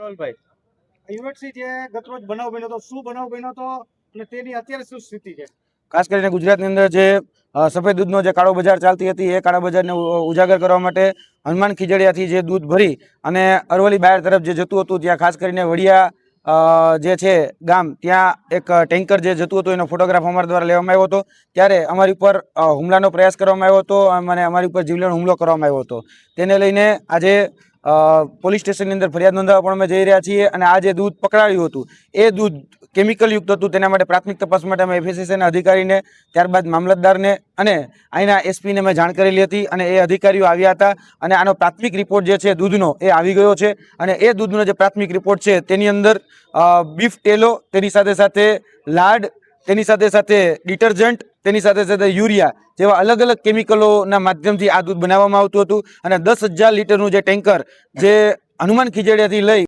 Prafulbhai, university જે ગતરોજ બનાવ બન્યો હતો, શું બનાવ બન્યો હતો અને તેની અત્યારે શું સ્થિતિ છે? ખાસ કરીને ગુજરાતની અંદર જે સફેદ દૂધનો જે કાળો બજાર ચાલતી હતી એ કાળા બજારને ઉજાગર કરવા માટે હનુમાન ખીજડીયાથી જે દૂધ ભરી અને અરવલ્લી બાયર તરફ જે જતું હતું ત્યાં ખાસ કરીને વડિયા જે છે ગામ ત્યાં એક ટેન્કર જે જતું હતું એનો ફોટોગ્રાફ અમારા દ્વારા લેવામાં આવ્યો હતો. ત્યારે અમારી ઉપર હુમલાનો પ્રયાસ કરવામાં આવ્યો હતો અને અમારી ઉપર જીવલેણ હુમલો કરવામાં આવ્યો હતો. તેને લઈને આજે પોલીસ સ્ટેશનની અંદર ફરિયાદ નોંધાવવા પણ અમે જઈ રહ્યા છીએ અને આ જે દૂધ પકડાયું હતું એ દૂધ કેમિકલયુક્ત હતું. તેના માટે પ્રાથમિક તપાસ માટે અમે FSSAના અધિકારીને, ત્યારબાદ મામલતદારને અને અહીંના એસપીને મેં જાણ કરેલી હતી અને એ અધિકારીઓ આવ્યા હતા અને આનો પ્રાથમિક રિપોર્ટ જે છે દૂધનો એ આવી ગયો છે અને એ દૂધનો જે પ્રાથમિક રિપોર્ટ છે તેની અંદર બીફ ટેલો, તેની સાથે સાથે લાડ, તેની સાથે સાથે ડિટર્જન્ટ, તેની સાથે સાથે યુરિયા જેવા અલગ અલગ કેમિકલોના માધ્યમથી આ દૂધ બનાવવામાં આવતું હતું અને 10,000 લીટરનું જે ટેન્કર જે હનુમાન ખીજડીયાથી લઈ